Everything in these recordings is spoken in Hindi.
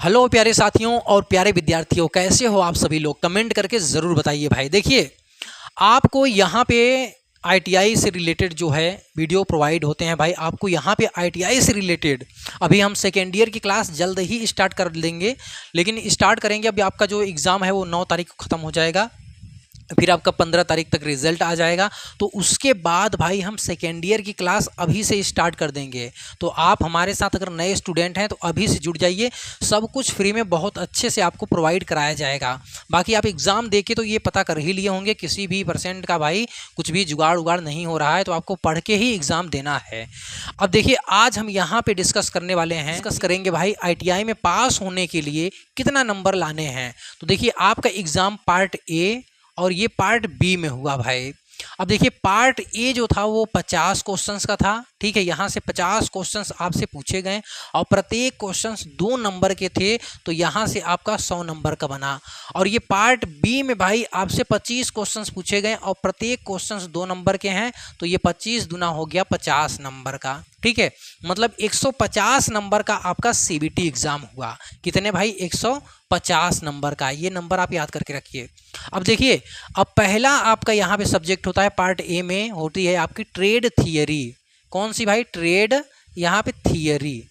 हेलो प्यारे साथियों और प्यारे विद्यार्थियों, कैसे हो आप सभी लोग? कमेंट करके ज़रूर बताइए भाई। देखिए, आपको यहाँ पे आईटीआई से रिलेटेड जो है वीडियो प्रोवाइड होते हैं भाई। आपको यहाँ पे आईटीआई से रिलेटेड अभी हम सेकेंड ईयर की क्लास जल्द ही स्टार्ट कर देंगे, लेकिन स्टार्ट करेंगे अभी आपका जो एग्ज़ाम है वो 9 तारीख को ख़त्म हो जाएगा। फिर आपका 15 तारीख तक रिजल्ट आ जाएगा। तो उसके बाद भाई हम सेकेंड ईयर की क्लास अभी से स्टार्ट कर देंगे। तो आप हमारे साथ अगर नए स्टूडेंट हैं तो अभी से जुड़ जाइए। सब कुछ फ्री में बहुत अच्छे से आपको प्रोवाइड कराया जाएगा। बाकी आप एग्ज़ाम देके तो ये पता कर ही लिए होंगे किसी भी परसेंट का भाई कुछ भी जुगाड़ उगाड़ नहीं हो रहा है, तो आपको पढ़ के ही एग्ज़ाम देना है। अब देखिए, आज हम यहाँ पे डिस्कस करने वाले हैं, डिस्कस करेंगे भाई आईटीआई में पास होने के लिए कितना नंबर लाने हैं। तो देखिए, आपका एग्ज़ाम पार्ट ए और ये पार्ट बी में हुआ भाई। अब देखिए, पार्ट ए जो था वो 50 क्वेश्चंस का था। ठीक है, यहाँ से 50 क्वेश्चंस आपसे पूछे गए और प्रत्येक क्वेश्चंस 2 नंबर के थे, तो यहाँ से आपका 100 नंबर का बना। और ये पार्ट बी में भाई आपसे 25 क्वेश्चंस पूछे गए और प्रत्येक क्वेश्चंस 2 नंबर के हैं, तो ये 25 दूना हो गया 50 नंबर का। ठीक है, मतलब 150 नंबर का आपका सीबीटी एग्जाम हुआ। कितने भाई? 150 नंबर का। ये नंबर आप याद करके रखिए। अब देखिए, अब पहला आपका यहाँ पे सब्जेक्ट होता है, पार्ट ए में होती है आपकी ट्रेड थियरी। कौन सी भाई? ट्रेड यहाँ पे थियरी।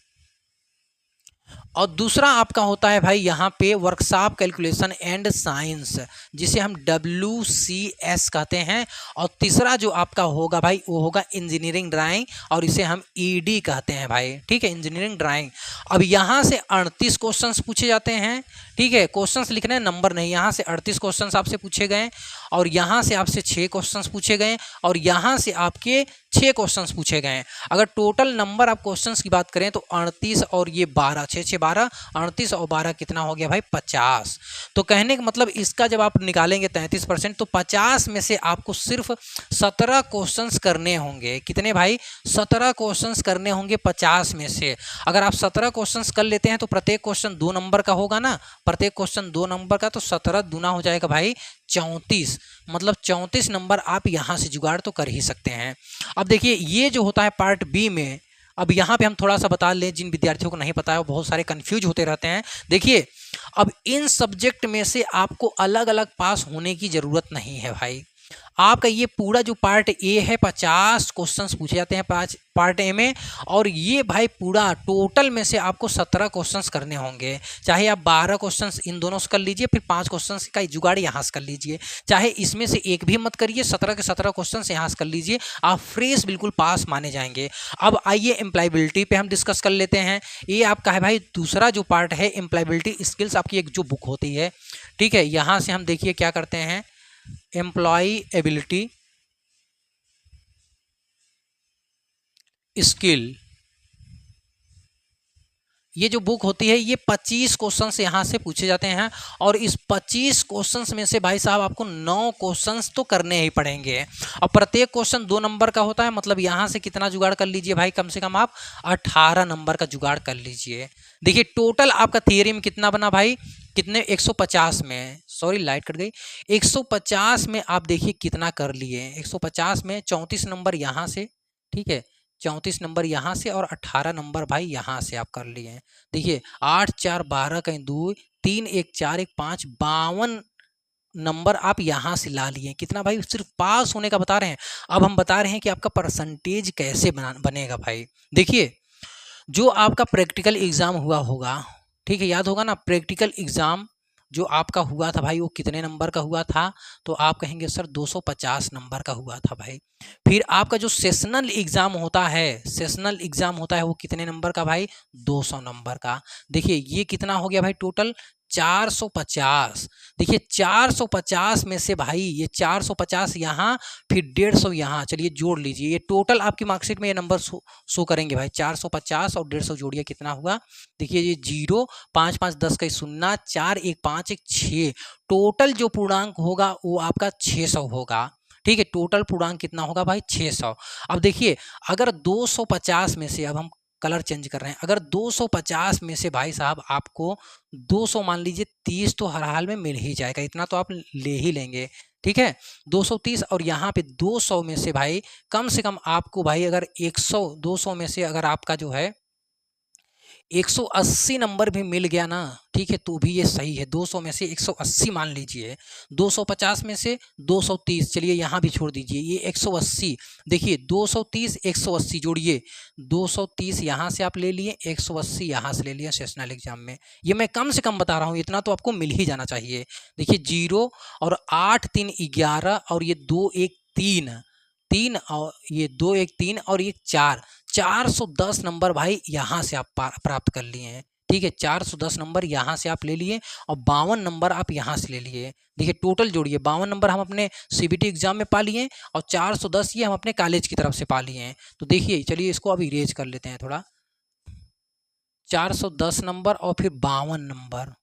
और दूसरा आपका होता है भाई यहाँ पे वर्कशॉप कैलकुलेशन एंड साइंस, जिसे हम WCS कहते हैं। और तीसरा जो आपका होगा भाई वो होगा इंजीनियरिंग ड्राइंग, और इसे हम ED कहते हैं भाई। ठीक है, इंजीनियरिंग ड्राइंग। अब यहाँ से 38 क्वेश्चंस पूछे जाते हैं। ठीक है, क्वेश्चंस लिखने हैं, नंबर नहीं। यहाँ से 38 क्वेश्चंस आपसे पूछे गए और यहाँ से आपसे 6 क्वेश्चंस पूछे गए और यहाँ से आपके 6 क्वेश्चंस पूछे गए। अगर टोटल नंबर आप क्वेश्चंस की बात करें तो 38 और ये 12, 6 6 12, 38 और 12 कितना हो गया भाई? 50। तो कहने का मतलब इसका जब आप निकालेंगे 33%, तो 50 में से आपको सिर्फ 17 क्वेश्चंस करने होंगे। कितने भाई? 17 क्वेश्चंस करने होंगे 50 में से। अगर आप 17 क्वेश्चंस कर लेते हैं तो प्रत्येक क्वेश्चन 2 नंबर का होगा ना, प्रत्येक क्वेश्चन 2 नंबर का, तो 17 दूना हो जाएगा भाई 34। मतलब 34 नंबर आप यहाँ से जुगाड़ तो कर ही सकते हैं। अब देखिए, ये जो होता है पार्ट बी में, अब यहाँ पे हम थोड़ा सा बता लें, जिन विद्यार्थियों को नहीं पता है वो बहुत सारे कंफ्यूज होते रहते हैं। देखिए, अब इन सब्जेक्ट में से आपको अलग अलग पास होने की ज़रूरत नहीं है भाई। आपका ये पूरा जो पार्ट ए है, 50 क्वेश्चंस पूछे जाते हैं पार्ट ए में, और ये भाई पूरा टोटल में से आपको 17 क्वेश्चंस करने होंगे। चाहे आप 12 क्वेश्चंस इन दोनों से कर लीजिए, फिर 5 क्वेश्चंस का जुगाड़ यहाँ से कर लीजिए, चाहे इसमें से एक भी मत करिए, 17 के 17 क्वेश्चंस यहाँ से कर लीजिए, आप फ्रेश बिल्कुल पास माने जाएंगे। अब आइए एम्प्लॉयबिलिटी पे हम डिस्कस कर लेते हैं। ये आपका है भाई दूसरा जो पार्ट है, एम्प्लॉयबिलिटी स्किल्स, आपकी एक जो बुक होती है। ठीक है, यहाँ से हम देखिए क्या करते हैं, एम्प्लॉयबिलिटी स्किल, ये जो बुक होती है ये 25 क्वेश्चंस यहाँ से पूछे जाते हैं। और इस 25 क्वेश्चंस में से भाई साहब आपको 9 क्वेश्चंस तो करने ही पड़ेंगे। और प्रत्येक क्वेश्चन 2 नंबर का होता है, मतलब यहाँ से कितना जुगाड़ कर लीजिए भाई? कम से कम आप 18 नंबर का जुगाड़ कर लीजिए। देखिए, टोटल आपका थियरी में कितना बना भाई? कितने? 150 में, सॉरी लाइट कट गई, 150 में आप देखिए कितना कर लिए। 150 में 34 नंबर यहाँ से, ठीक है, 34 नंबर यहाँ से और 18 नंबर भाई यहाँ से आप कर लिए हैं। देखिए, 8 4 12 कहीं 2 3 1 4 1 5 52 नंबर आप यहाँ से ला लिए। कितना भाई? सिर्फ पास होने का बता रहे हैं। अब हम बता रहे हैं कि आपका परसेंटेज कैसे बनेगा भाई। देखिए, जो आपका प्रैक्टिकल एग्जाम हुआ होगा, ठीक है, याद होगा ना, प्रैक्टिकल एग्जाम जो आपका हुआ था भाई वो कितने नंबर का हुआ था? तो आप कहेंगे सर 250 नंबर का हुआ था भाई। फिर आपका जो सेशनल एग्जाम होता है, सेशनल एग्जाम होता है वो कितने नंबर का भाई? 200 नंबर का। देखिए, ये कितना हो गया भाई? टोटल 450। देखिए, 450 में से भाई ये 450 यहाँ, फिर 150 यहाँ, चलिए जोड़ लीजिए। ये टोटल आपकी मार्कशीट में ये नंबर शो करेंगे भाई। 450 और 150 जोड़िए, कितना हुआ? देखिए, ये 0 5 5 10 का 0 4 1 5 1 6, टोटल जो पूर्णांक होगा वो आपका 600 होगा। ठीक है, टोटल पूर्णांक कितना होगा भाई? 600। अब देखिए, अगर 250 में से, अब हम कलर चेंज कर रहे हैं, अगर 250 में से भाई साहब आपको 200 मान लीजिए 30 तो हर हाल में मिल ही जाएगा, इतना तो आप ले ही लेंगे। ठीक है, 230 और यहाँ पे 200 में से भाई कम से कम आपको भाई अगर 100 200 में से अगर आपका जो है 180 नंबर भी मिल गया ना, ठीक है, तो भी ये सही है। 200 में से 180 मान लीजिए, 250 में से 230, चलिए यहाँ भी छोड़ दीजिए, ये 180, देखिए 230 180 जोड़िए, 230 यहाँ से आप ले लिए, 180 यहाँ से ले लिया सेशनल एग्जाम में। ये मैं कम से कम बता रहा हूँ, इतना तो आपको मिल ही जाना चाहिए। देखिए 0 और 8 3 11 और ये 2 1 3 3 और ये 2 1 3 और ये 410 नंबर भाई यहाँ से आप प्राप्त कर लिए हैं, ठीक है। 410 नंबर यहाँ से आप ले लिए और 52 नंबर आप यहाँ से ले लिए। देखिए टोटल जोड़िए, 52 नंबर हम अपने सीबीटी एग्जाम में पा लिए और 410 ये हम अपने कॉलेज की तरफ से पा लिए हैं। तो देखिए चलिए इसको अब इरेज कर लेते हैं थोड़ा। 410 नंबर और फिर 52 नंबर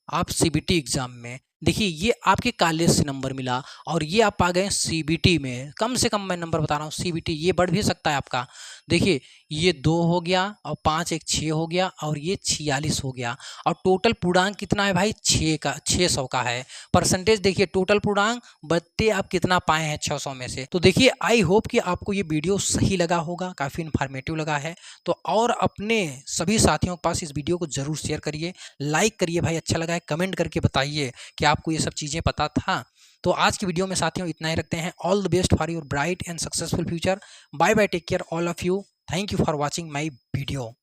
आप सीबीटी एग्जाम में, देखिए ये आपके कॉलेज से नंबर मिला और ये आप आ गए सीबीटी में। कम से कम मैं नंबर बता रहा हूँ, सीबीटी ये बढ़ भी सकता है आपका। देखिए ये 2 हो गया और 5 1 6 हो गया और ये 46 हो गया और टोटल पूर्णांक कितना है भाई 600 का है। परसेंटेज देखिए टोटल पूर्णांक बत्ते आप कितना पाए हैं 600 में से। तो देखिए आई होप कि आपको ये वीडियो सही लगा होगा, काफ़ी इन्फॉर्मेटिव लगा है। तो और अपने सभी साथियों के पास इस वीडियो को ज़रूर शेयर करिए, लाइक करिए भाई, अच्छा लगा है कमेंट करके बताइए कि आपको ये सब चीज़ें पता था। तो आज की वीडियो में साथियों इतना ही रखते हैं। All the best for your bright and successful future. Bye bye, take care all of you. Thank you for watching my video.